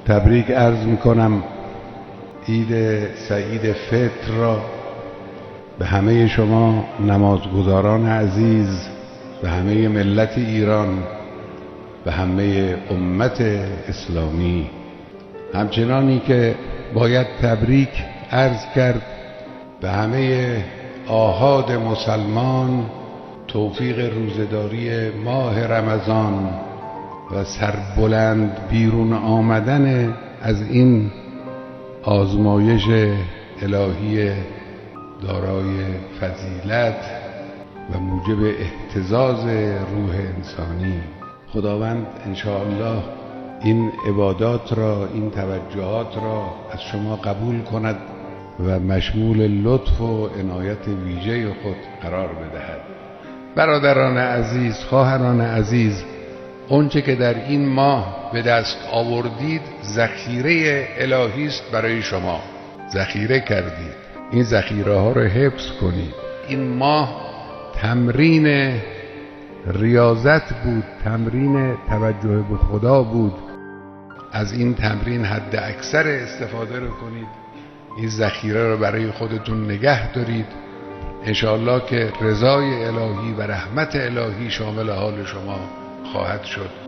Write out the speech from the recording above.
تبریک عرض میکنم عید سعید فطر را به همه شما نمازگزاران عزیز، به همه ملت ایران، به همه امت اسلامی. همچنانی که باید تبریک عرض کرد به همه آحاد مسلمان توفیق روزداری ماه رمضان و سربلند بیرون آمدن از این آزمایش الهی دارای فضیلت و موجب اهتزاز روح انسانی. خداوند انشاءالله این عبادات را، این توجهات را از شما قبول کند و مشمول لطف و عنایت ویژه خود قرار بدهد. برادران عزیز، خواهران عزیز، اونچه که در این ماه به دست آوردید ذخیره الهی است برای شما. ذخیره کردید، این ذخیره ها رو حفظ کنید. این ماه تمرین ریاضت بود، تمرین توجه به خدا بود. از این تمرین حد اکثر استفاده رو کنید. این ذخیره رو برای خودتون نگه دارید. انشاءالله که رضای الهی و رحمت الهی شامل حال شما خواهد شد.